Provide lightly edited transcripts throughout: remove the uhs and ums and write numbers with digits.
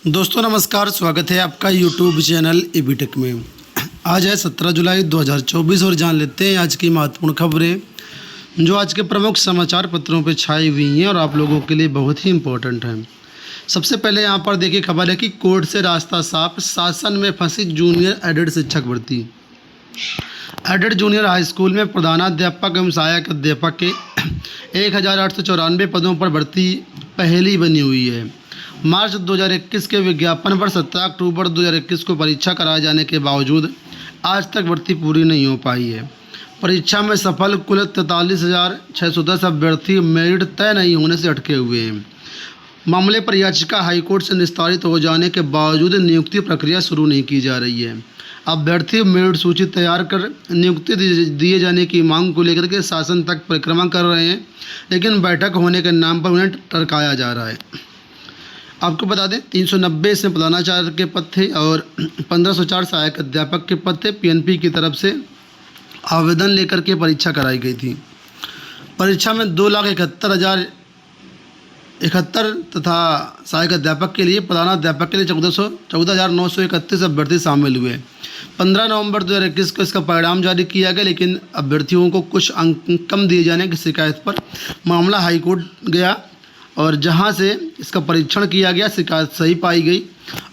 दोस्तों नमस्कार, स्वागत है आपका यूट्यूब चैनल ईबीटेक में। आज है 17 जुलाई 2024 और जान लेते हैं आज की महत्वपूर्ण खबरें जो आज के प्रमुख समाचार पत्रों पर छाई हुई हैं और आप लोगों के लिए बहुत ही इम्पोर्टेंट हैं। सबसे पहले यहाँ पर देखिए खबर है कि कोर्ट से रास्ता साफ, शासन में फंसी जूनियर एडेड शिक्षक भर्ती। एडेड जूनियर हाई स्कूल में प्रधानाध्यापक एवं सहायक अध्यापक के 1894 पदों पर भर्ती पहली बनी हुई है। मार्च 2021 के विज्ञापन पर 17 अक्टूबर 2021 को परीक्षा कराए जाने के बावजूद आज तक भर्ती पूरी नहीं हो पाई है। परीक्षा में सफल कुल 43,610 अभ्यर्थी मेरिट तय नहीं होने से अटके हुए हैं। मामले पर याचिका हाईकोर्ट से निस्तारित हो जाने के बावजूद नियुक्ति प्रक्रिया शुरू नहीं की जा रही है। अभ्यर्थी मेरिट सूची तैयार कर नियुक्ति दिए जाने की मांग को लेकर के शासन तक परिक्रमा कर रहे हैं, लेकिन बैठक होने के नाम पर उन्हें टरकाया जा रहा है। आपको बता दें 390 इसमें प्रधानाचार्य के पद थे और 1504 सहायक अध्यापक के पद थे। पीएनपी की तरफ से आवेदन लेकर के परीक्षा कराई गई थी। परीक्षा में 2,71,071 तथा सहायक अध्यापक के लिए, प्रधानाध्यापक के लिए 14,931 अभ्यर्थी शामिल हुए। 15 नवंबर 2021 को इसका परिणाम जारी किया गया, लेकिन अभ्यर्थियों को कुछ अंक कम दिए जाने की शिकायत पर मामला हाईकोर्ट गया और जहां से इसका परीक्षण किया गया, शिकायत सही पाई गई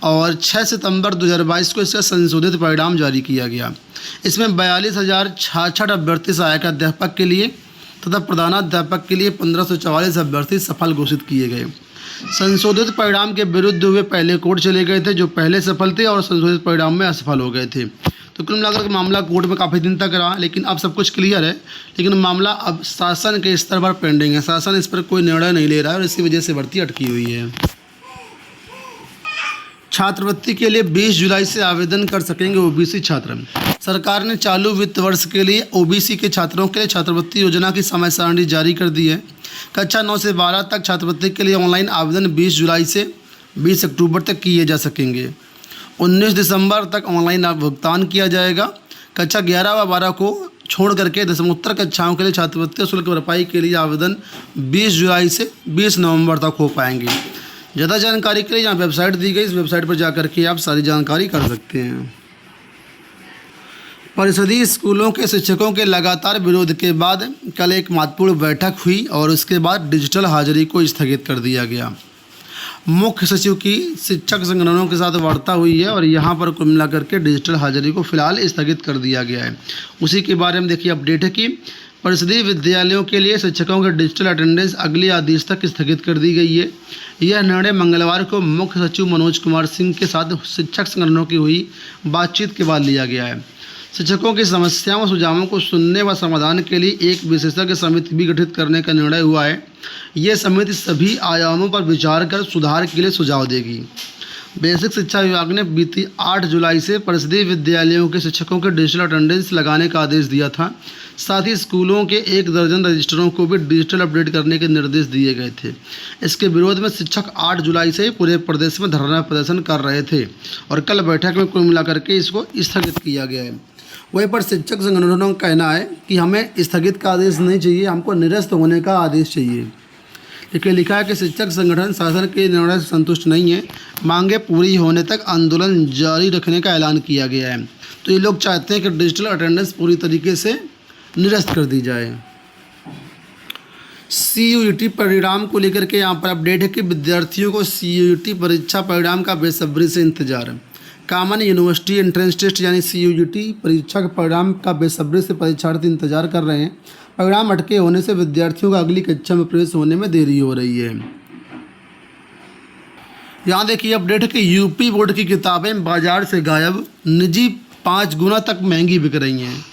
और 6 सितंबर 2022 को इसका संशोधित परिणाम जारी किया गया। इसमें 42,066 अभ्यर्थी सहायक अध्यापक के लिए तथा प्रधानाध्यापक के लिए 1544 अभ्यर्थी सफल घोषित किए गए। संशोधित परिणाम के विरुद्ध वे पहले कोर्ट चले गए थे, जो पहले सफल थे और संशोधित परिणाम में असफल हो गए थे। तो कुल मिलाकर मामला कोर्ट में काफ़ी दिन तक रहा, लेकिन अब सब कुछ क्लियर है। लेकिन मामला अब शासन के स्तर पर पेंडिंग है। शासन इस पर कोई निर्णय नहीं ले रहा है और इसी वजह से भर्ती अटकी हुई है। छात्रवृत्ति के लिए 20 जुलाई से आवेदन कर सकेंगे ओबीसी छात्र। सरकार ने चालू वित्त वर्ष के लिए ओबीसी के छात्रों के लिए छात्रवृत्ति योजना की समय सारणी जारी कर दी है। कक्षा 9 से 12 तक छात्रवृत्ति के लिए ऑनलाइन आवेदन 20 जुलाई से 20 अक्टूबर तक किए जा सकेंगे। 19 दिसंबर तक ऑनलाइन भुगतान किया जाएगा। कक्षा 11 व 12 को छोड़ करके दशमोत्तर कक्षाओं के लिए छात्रवृत्ति शुल्क भरपाई के लिए आवेदन 20 जुलाई से 20 नवंबर तक हो पाएंगे। ज़्यादा जानकारी के लिए यहाँ वेबसाइट दी गई, इस वेबसाइट पर जाकर के आप सारी जानकारी कर सकते हैं। परिषदीय स्कूलों के शिक्षकों के लगातार विरोध के बाद कल एक महत्वपूर्ण बैठक हुई और उसके बाद डिजिटल हाजिरी को स्थगित कर दिया गया। मुख्य सचिव की शिक्षक संगठनों के साथ वार्ता हुई है और यहाँ पर कुल मिलाकर के डिजिटल हाजिरी को फिलहाल स्थगित कर दिया गया है। उसी के बारे में देखिए अपडेट है कि परिषदीय विद्यालयों के लिए शिक्षकों के डिजिटल अटेंडेंस अगले आदेश तक स्थगित कर दी गई है। यह निर्णय मंगलवार को मुख्य सचिव मनोज कुमार सिंह के साथ शिक्षक संगठनों की हुई बातचीत के बाद लिया गया है। शिक्षकों की समस्याओं और सुझावों को सुनने व समाधान के लिए एक विशेषज्ञ समिति भी गठित करने का निर्णय हुआ है। यह समिति सभी आयामों पर विचार कर सुधार के लिए सुझाव देगी। बेसिक शिक्षा विभाग ने बीती 8 जुलाई से परिषदीय विद्यालयों के शिक्षकों के डिजिटल अटेंडेंस लगाने का आदेश दिया था। साथ ही स्कूलों के 1 दर्जन रजिस्टरों को भी डिजिटल अपडेट करने के निर्देश दिए गए थे। इसके विरोध में शिक्षक 8 जुलाई से पूरे प्रदेश में धरना प्रदर्शन कर रहे थे और कल बैठक में कुल मिलाकर के इसको स्थगित किया गया है। वहीं पर शिक्षक संगठनों का कहना है कि हमें स्थगित का आदेश नहीं चाहिए, हमको निरस्त होने का आदेश चाहिए। लेकिन लिखा है कि शिक्षक संगठन शासन के निर्णय से संतुष्ट नहीं है, मांगे पूरी होने तक आंदोलन जारी रखने का ऐलान किया गया है। तो ये लोग चाहते हैं कि डिजिटल अटेंडेंस पूरी तरीके से निरस्त कर दी जाए। CUET परिणाम को लेकर के यहाँ पर अपडेट है कि विद्यार्थियों को CUET परीक्षा परिणाम का बेसब्री से इंतजार है। कॉमन यूनिवर्सिटी एंट्रेंस टेस्ट यानी CUET परीक्षा के परिणाम का बेसब्री से परीक्षार्थी इंतजार कर रहे हैं। परिणाम अटके होने से विद्यार्थियों का अगली कक्षा में प्रवेश होने में देरी हो रही है। यहाँ देखिए अपडेट है कि यूपी बोर्ड की किताबें बाजार से गायब, निजी 5 गुना तक महंगी बिक रही हैं।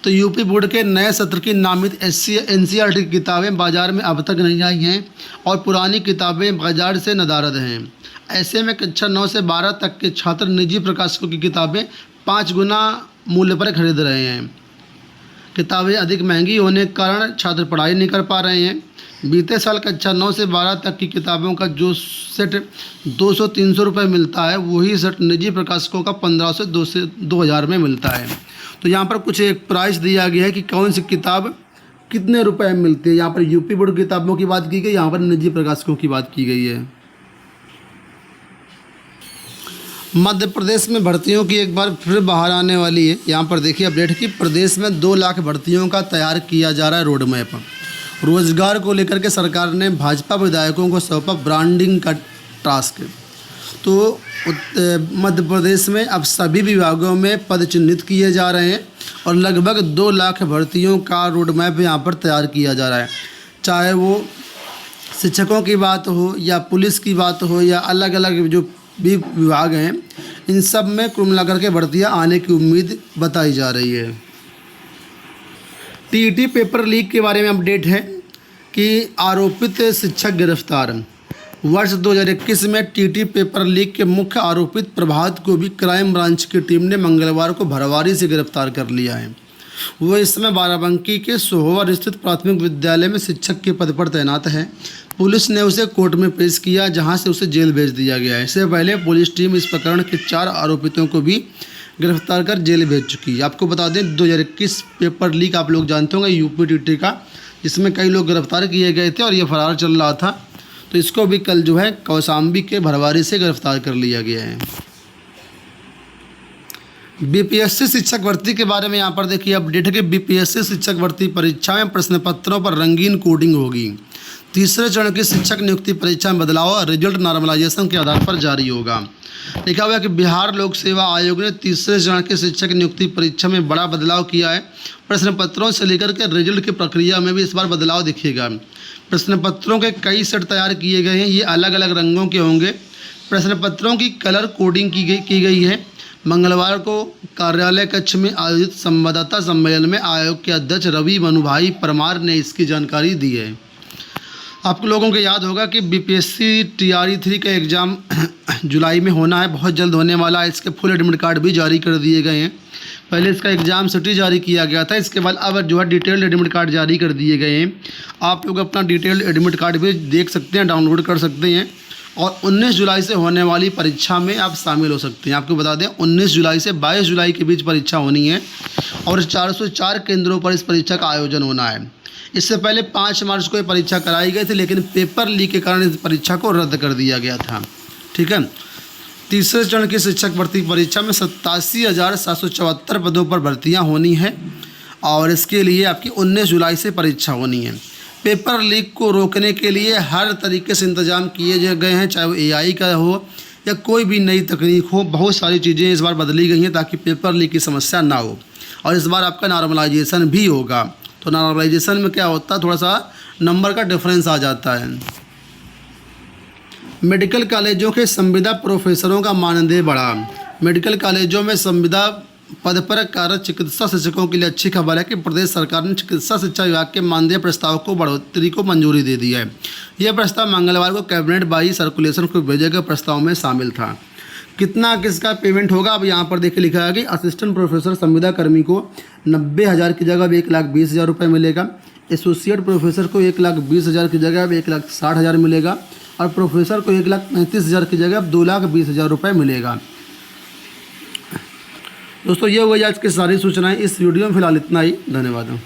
तो यूपी बोर्ड के नए सत्र की नामित NCERT की किताबें बाजार में अब तक नहीं आई हैं और पुरानी किताबें बाजार से नदारद हैं। ऐसे में कक्षा 9 से 12 तक के छात्र निजी प्रकाशकों की किताबें 5 गुना मूल्य पर खरीद रहे हैं। किताबें अधिक महंगी होने के कारण छात्र पढ़ाई नहीं कर पा रहे हैं। बीते साल कक्षा 9 से 12 तक की किताबों का जो सेट 200-300 रुपये मिलता है, वही सेट निजी प्रकाशकों का 1500 से 2000 में मिलता है। तो यहाँ पर कुछ एक प्राइस दिया गया है कि कौन सी किताब कितने रुपए में मिलती है। यहाँ पर यूपी बोर्ड किताबों की बात की गई, यहाँ पर निजी प्रकाशकों की बात की गई है। मध्य प्रदेश में भर्तियों की एक बार फिर बाहर आने वाली है। यहाँ पर देखिए अपडेट कि प्रदेश में 2 लाख भर्तियों का तैयार किया जा रहा है रोड मैप। रोजगार को लेकर के सरकार ने भाजपा विधायकों को सौंपा ब्रांडिंग का टास्क। तो मध्य प्रदेश में अब सभी विभागों में पद चिन्हित किए जा रहे हैं और लगभग 2 लाख भर्तियों का रोड मैप यहाँ पर तैयार किया जा रहा है। चाहे वो शिक्षकों की बात हो या पुलिस की बात हो या अलग अलग जो भी विभाग हैं, इन सब में कुल मिलाकर के भर्तियाँ आने की उम्मीद बताई जा रही है। टीईटी पेपर लीक के बारे में अपडेट है कि आरोपित शिक्षक गिरफ्तार। वर्ष 2021 में टीईटी पेपर लीक के मुख्य आरोपित प्रभात को भी क्राइम ब्रांच की टीम ने मंगलवार को भरवारी से गिरफ्तार कर लिया है। वो इस समय बाराबंकी के सोहवर स्थित प्राथमिक विद्यालय में शिक्षक के पद पर तैनात है। पुलिस ने उसे कोर्ट में पेश किया, जहां से उसे जेल भेज दिया गया है। इससे पहले पुलिस टीम इस प्रकरण के 4 आरोपितों को भी गिरफ्तार कर जेल भेज चुकी है। आपको बता दें 2021 पेपर लीक आप लोग जानते होंगे यूपी टीटी का, जिसमें कई लोग गिरफ्तार किए गए थे और ये फरार चल रहा था। तो इसको भी कल जो है कौशाम्बी के भरवारी से गिरफ्तार कर लिया गया है। बीपीएससी शिक्षक भर्ती के बारे में यहाँ पर देखिए अपडेट है कि बीपीएससी शिक्षक भर्ती परीक्षा में प्रश्न पत्रों पर रंगीन कोडिंग होगी। तीसरे चरण की शिक्षक नियुक्ति परीक्षा में बदलाव रिजल्ट नॉर्मलाइजेशन के आधार पर जारी होगा। लिखा हुआ है कि बिहार लोक सेवा आयोग ने तीसरे चरण के शिक्षक नियुक्ति परीक्षा में बड़ा बदलाव किया है। प्रश्न पत्रों से लेकर के रिजल्ट की प्रक्रिया में भी इस बार बदलाव दिखेगा। प्रश्न पत्रों के कई सेट तैयार किए गए हैं, ये अलग अलग रंगों के होंगे। प्रश्न पत्रों की कलर कोडिंग की गई है। मंगलवार को कार्यालय कक्ष में आयोजित संवाददाता सम्मेलन में आयोग के अध्यक्ष रवि मनुभाई परमार ने इसकी जानकारी दी है। आप लोगों को याद होगा कि बीपीएससी टीआरई 3 का एग्ज़ाम जुलाई में होना है, बहुत जल्द होने वाला है। इसके फुल एडमिट कार्ड भी जारी कर दिए गए हैं। पहले इसका एग्ज़ाम सिटी जारी किया गया था, इसके बाद अब जो है डिटेल्ड एडमिट कार्ड जारी कर दिए गए हैं। आप लोग अपना डिटेल्ड एडमिट कार्ड भी देख सकते हैं, डाउनलोड कर सकते हैं और 19 जुलाई से होने वाली परीक्षा में आप शामिल हो सकते हैं। आपको बता दें 19 जुलाई से 22 जुलाई के बीच परीक्षा होनी है और 404 केंद्रों पर इस परीक्षा का आयोजन होना है। इससे पहले 5 मार्च को ये परीक्षा कराई गई थी, लेकिन पेपर लीक के कारण इस परीक्षा को रद्द कर दिया गया था। ठीक है। तीसरे चरण की शिक्षक भर्ती परीक्षा में 87,774 पदों पर भर्तियां होनी है और इसके लिए आपकी 19 जुलाई से परीक्षा होनी है। पेपर लीक को रोकने के लिए हर तरीके से इंतजाम किए गए हैं, चाहे वो एआई का हो या कोई भी नई तकनीक हो। बहुत सारी चीज़ें इस बार बदली गई हैं ताकि पेपर लीक की समस्या ना हो। और इस बार आपका नॉर्मलाइजेशन भी होगा। तो नॉर्मलाइजेशन में क्या होता है, थोड़ा सा नंबर का डिफरेंस आ जाता है। मेडिकल कॉलेजों के संविदा प्रोफेसरों का मानदेय बढ़ा। मेडिकल कॉलेजों में संविदा पद पर कार्यरत चिकित्सा शिक्षकों के लिए अच्छी खबर है कि प्रदेश सरकार ने चिकित्सा शिक्षा विभाग के मानदेय प्रस्ताव को बढ़ोतरी को मंजूरी दे दी है। यह प्रस्ताव मंगलवार को कैबिनेट बाई सर्कुलेशन को भेजे गए प्रस्ताव में शामिल था। कितना किसका पेमेंट होगा, अब यहाँ पर देखिए लिखा है कि असिस्टेंट प्रोफेसर संविदा कर्मी को 90,000 की जगह 1,20,000 रुपये मिलेगा। एसोसिएट प्रोफेसर को 1,20,000 की जगह 1,60,000 मिलेगा और प्रोफेसर को 1,35,000 की जगह 2,20,000 रुपये मिलेगा। दोस्तों ये हुई आज की सारी सूचनाएं। इस वीडियो में फिलहाल इतना ही। धन्यवाद।